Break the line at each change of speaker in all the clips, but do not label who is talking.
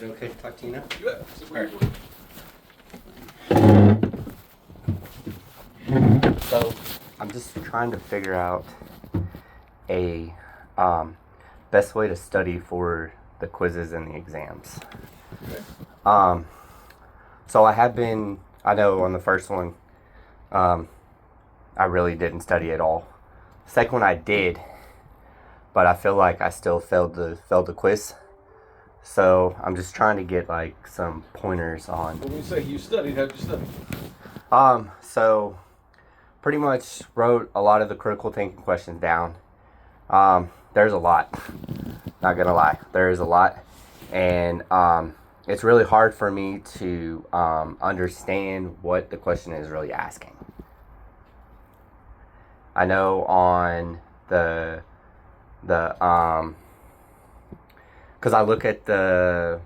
Is it okay to talk to you now?
You bet.
So I'm just trying to figure out a best way to study for the quizzes and the exams.
Okay.
So I know on the first one, I really didn't study at all. Second one I did, but I feel like I still failed the quiz. So I'm just trying to get like some pointers on.
When you say you studied, how'd you study?
So pretty much wrote a lot of the critical thinking questions down. There's a lot. Not gonna lie, there is a lot, and it's really hard for me to understand what the question is really asking. I know on the because I look at the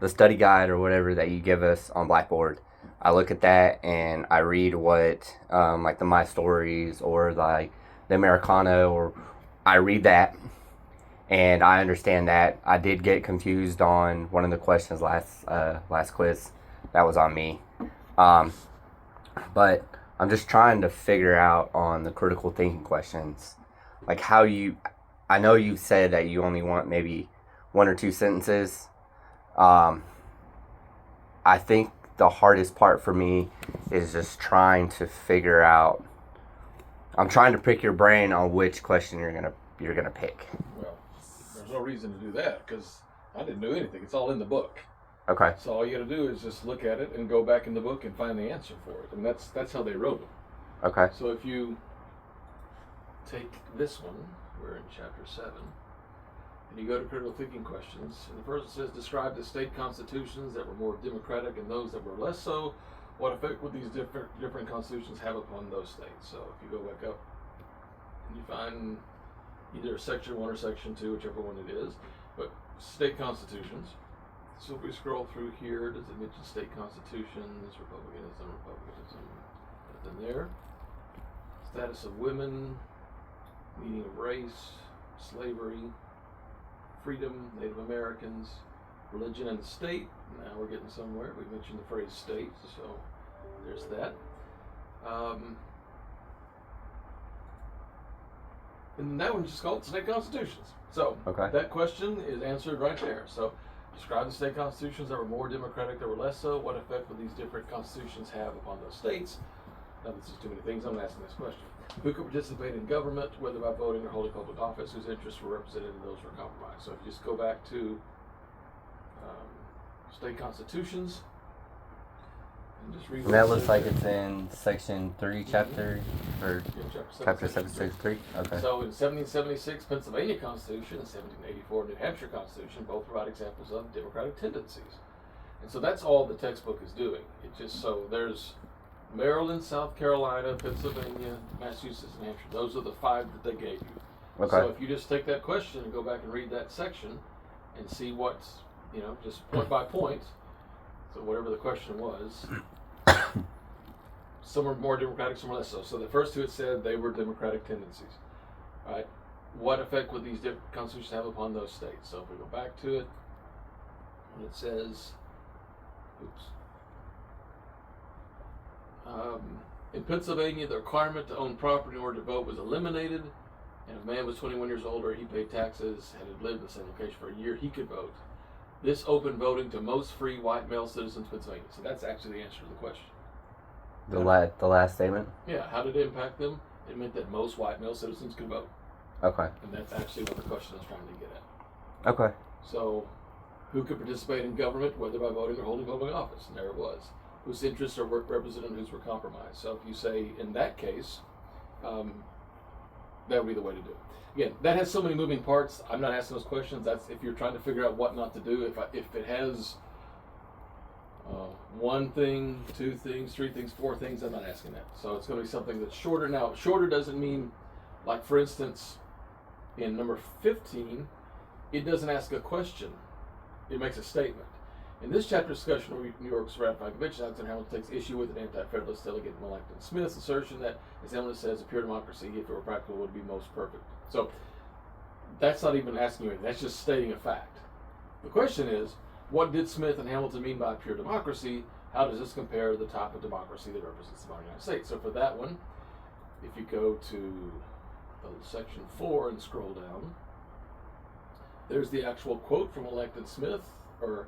study guide or whatever that you give us on Blackboard. I look at that and I read what like the My Stories or like the Americano, or I read that and I understand that. I did get confused on one of the questions last quiz. That was on me. But I'm just trying to figure out on the critical thinking questions, like I know you said that you only want maybe one or two sentences. I think the hardest part for me is just trying to figure out. I'm trying to pick your brain on which question you're gonna pick.
Well, there's no reason to do that because I didn't do anything. It's all in the book.
Okay.
So all you got to do is just look at it and go back in the book and find the answer for it. And that's how they wrote them.
Okay.
So if you take this one, we're in chapter 7, and you go to critical thinking questions, and the first says, describe the state constitutions that were more democratic and those that were less so. What effect would these different constitutions have upon those states? So if you go back up and you find either section 1 or section 2, whichever one it is, but state constitutions. So if we scroll through here, does it mention state constitutions, republicanism, nothing there. Status of women, meaning of race, slavery, freedom, Native Americans, religion and the state. Now we're getting somewhere. We mentioned the phrase state, so there's that. And that one's just called state constitutions. So That question is answered right there. So describe the state constitutions that were more democratic, that were less so. What effect would these different constitutions have upon those states? Now, this is too many things. I'm asking this question. Who could participate in government, whether by voting or holding public office, whose interests were represented and those were compromised? So if you just go back to state constitutions and just read.
And that looks like it's in section 3, chapter, or chapter 7, section 3. Okay.
So in 1776, Pennsylvania Constitution and 1784 New Hampshire Constitution both provide examples of democratic tendencies. And so that's all the textbook is doing. It just so there's Maryland, South Carolina, Pennsylvania, Massachusetts, and Hampshire. Those are the 5 that they gave you.
Okay.
So if you just take that question and go back and read that section and see what's, just point by point, so whatever the question was, some are more democratic, some are less so. So the first 2 it said they were democratic tendencies. Right? What effect would these different constitutions have upon those states? So if we go back to it, and it says, in Pennsylvania, the requirement to own property in order to vote was eliminated, and if a man was 21 years old or he paid taxes and had lived in the same location for a year, he could vote. This opened voting to most free white male citizens of Pennsylvania. So that's actually the answer to the question.
The last statement?
Yeah, how did it impact them? It meant that most white male citizens could vote.
Okay.
And that's actually what the question is trying to get at.
Okay.
So, who could participate in government, whether by voting or holding public office? And there it was. Whose interests are represented and whose were compromised. So if you say, in that case, that would be the way to do it. Again, that has so many moving parts. I'm not asking those questions. That's if you're trying to figure out what not to do. If it has 1 thing, 2 things, 3 things, 4 things, I'm not asking that. So it's going to be something that's shorter. Now, shorter doesn't mean, like for instance, in number 15, it doesn't ask a question. It makes a statement. In this chapter discussion of New York's ratified convention, Alexander Hamilton takes issue with an anti-federalist delegate Melancton Smith's assertion that, as Hamilton says, a pure democracy, if it were practical, would be most perfect. So that's not even asking you anything. That's just stating a fact. The question is, what did Smith and Hamilton mean by pure democracy? How does this compare to the type of democracy that represents the modern United States? So for that one, if you go to section 4 and scroll down, there's the actual quote from elected Smith, or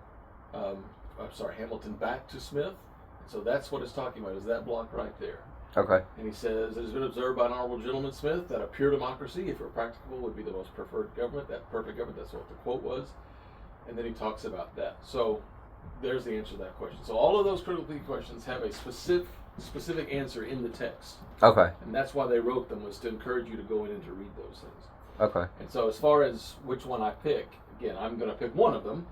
Hamilton back to Smith. So that's what it's talking about, is that block right there.
Okay.
And he says, it has been observed by an honorable gentleman Smith that a pure democracy, if it were practicable, would be the most preferred government, that perfect government. That's what the quote was. And then he talks about that. So there's the answer to that question. So all of those critical thinking questions have a specific answer in the text.
Okay.
And that's why they wrote them, was to encourage you to go in and to read those things.
Okay.
And so as far as which one I pick, again, I'm going to pick one of them,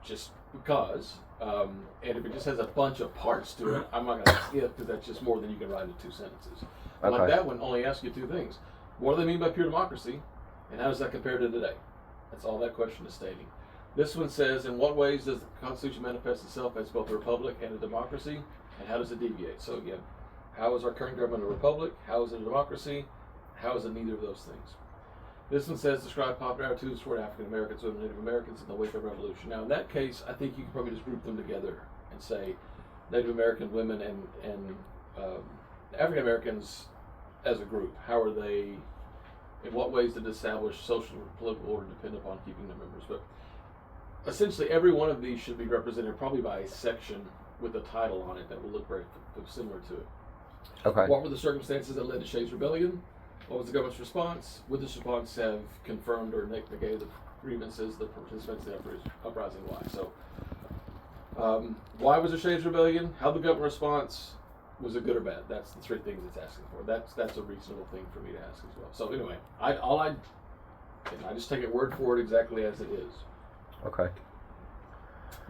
just because. And if it just has a bunch of parts to it, I'm not going to skip, because that's just more than you can write in 2 sentences.
Okay.
Like that one only asks you 2 things. What do they mean by pure democracy, and how does that compare to today? That's all that question is stating. This one says, in what ways does the Constitution manifest itself as both a republic and a democracy, and how does it deviate? So again, how is our current government a republic? How is it a democracy? How is it neither of those things? This one says, describe popular attitudes toward African Americans and Native Americans in the wake of the Revolution. Now, in that case, I think you can probably just group them together and say Native American women and African Americans as a group. How are they, in what ways did it establish social and political order depend upon keeping their members? But essentially, every one of these should be represented probably by a section with a title on it that will look very similar to it.
Okay.
What were the circumstances that led to Shays' Rebellion? What was the government's response? Would this response have confirmed or negated the grievances the participants in the uprising? Why? So, why was there Shays' Rebellion? How the government response? Was it good or bad? That's the 3 things it's asking for. That's a reasonable thing for me to ask as well. So anyway, I just take it word for word exactly as it is.
Okay.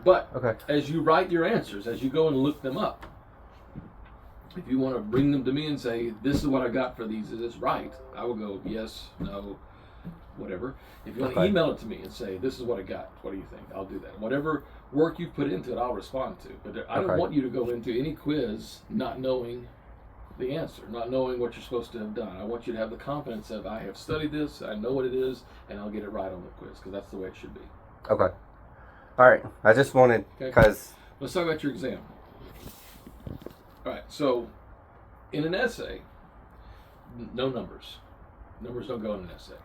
But
okay.
As you write your answers, as you go and look them up, if you want to bring them to me and say, this is what I got for these, is this right? I will go, yes, no, whatever. If you want to email it to me and say, this is what I got, what do you think? I'll do that. Whatever work you put into it, I'll respond to. But I don't want you to go into any quiz not knowing the answer, not knowing what you're supposed to have done. I want you to have the confidence of, I have studied this, I know what it is, and I'll get it right on the quiz, because that's the way it should be.
Okay. All right. I just wanted, because...
Let's talk about your exam. All right, so in an essay, no numbers. Numbers don't go in an essay.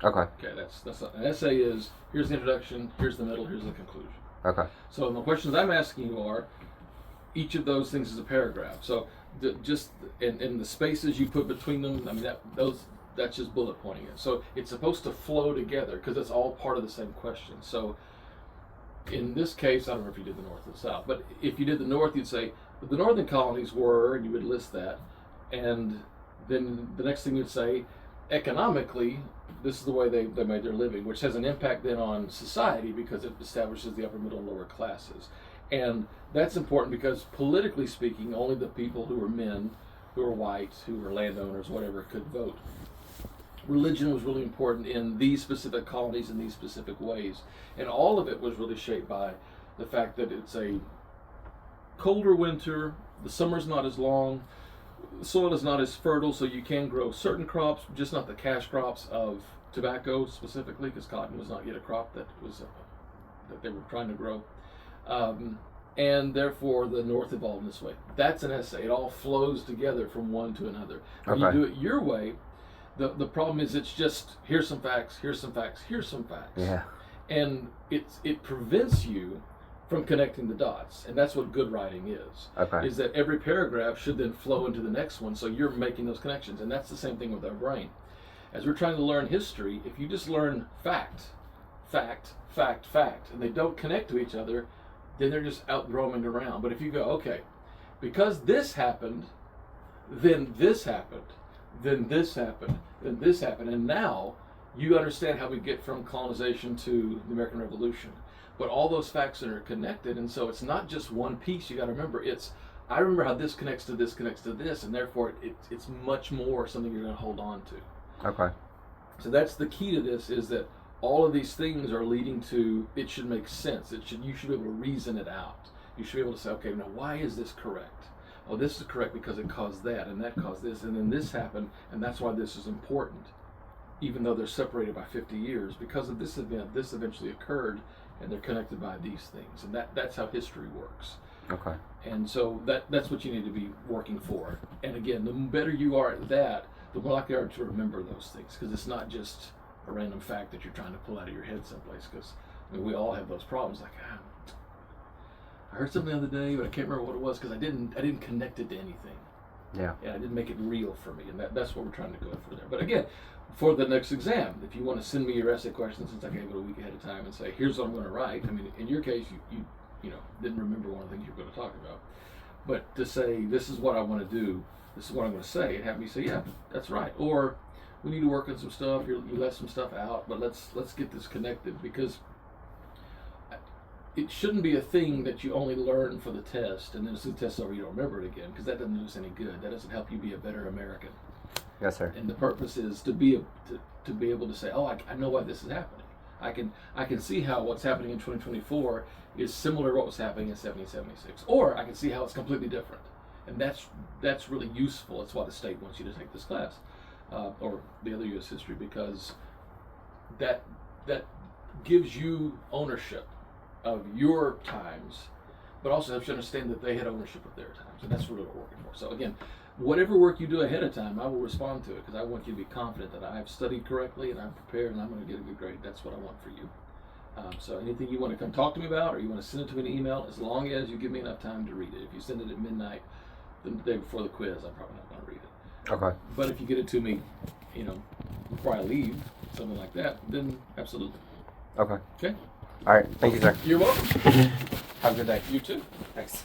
Okay.
Okay, that's not, an essay is, here's the introduction, here's the middle, here's the conclusion.
Okay.
So the questions I'm asking you are, each of those things is a paragraph. So just in the spaces you put between them, I mean that's just bullet pointing it. So it's supposed to flow together because it's all part of the same question. So in this case, I don't know if you did the North or the South, but if you did the North, you'd say the northern colonies were, and you would list that, and then the next thing you'd say, economically, this is the way they made their living, which has an impact then on society because it establishes the upper, middle, and lower classes. And that's important because politically speaking, only the people who were men, who were white, who were landowners, whatever, could vote. Religion was really important in these specific colonies in these specific ways. And all of it was really shaped by the fact that it's a colder winter, the summer's not as long, the soil is not as fertile, so you can grow certain crops, just not the cash crops of tobacco specifically, because cotton was not yet a crop that they were trying to grow. And therefore the North evolved in this way. That's an essay. It all flows together from one to another. When you do it your way, the problem is it's just, here's some facts, here's some facts, here's some facts.
Yeah.
And it prevents you from connecting the dots. And that's what good writing is.
Okay.
Is that every paragraph should then flow into the next one, so you're making those connections. And that's the same thing with our brain. As we're trying to learn history, if you just learn fact, and they don't connect to each other, then they're just out roaming around. But if you go, okay, because this happened, then this happened, then this happened, then this happened, and now you understand how we get from colonization to the American Revolution. But all those facts are connected, and so it's not just one piece. You got to remember, I remember how this connects to this, and therefore it's much more something you're going to hold on to.
Okay.
So that's the key to this, is that all of these things are leading to, it should make sense. You should be able to reason it out. You should be able to say, okay, now why is this correct? Oh, this is correct because it caused that, and that caused this, and then this happened, and that's why this is important. even though they're separated by 50 years, because of this event, this eventually occurred, and they're connected by these things, and that's how history works.
Okay.
And so that's what you need to be working for. And again, the better you are at that, the more likely you are to remember those things, because it's not just a random fact that you're trying to pull out of your head someplace. Because I mean, we all have those problems. Like, I heard something the other day, but I can't remember what it was because I didn't connect it to anything.
Yeah.
And I didn't make it real for me, and that's what we're trying to go for there. But again, for the next exam, if you want to send me your essay questions, since I gave it a week ahead of time, and say, here's what I'm going to write. I mean, in your case, you didn't remember one of the things you were going to talk about, but to say, this is what I want to do, this is what I'm going to say, and have me say, yeah, that's right. Or we need to work on some stuff. You left some stuff out, but let's get this connected, because it shouldn't be a thing that you only learn for the test, and then as soon as the test's over, you don't remember it again, because that doesn't do us any good. That doesn't help you be a better American.
Yes, sir.
And the purpose is to be able to say, oh, I know why this is happening. I can see how what's happening in 2024 is similar to what was happening in 1776, or I can see how it's completely different, and that's really useful. That's why the state wants you to take this class, or the other U.S. history, because that gives you ownership of your times, but also helps you understand that they had ownership of their times, and that's what we're working for. So again, whatever work you do ahead of time, I will respond to it, because I want you to be confident that I have studied correctly and I'm prepared and I'm going to get a good grade. That's what I want for you. So anything you want to come talk to me about, or you want to send it to me in an email, as long as you give me enough time to read it. If you send it at midnight the day before the quiz, I'm probably not going to read it.
Okay.
But if you get it to me, before I leave, something like that, then absolutely.
Okay.
Okay?
All right. Thank you, sir.
You're welcome.
Have a good day.
You too.
Thanks.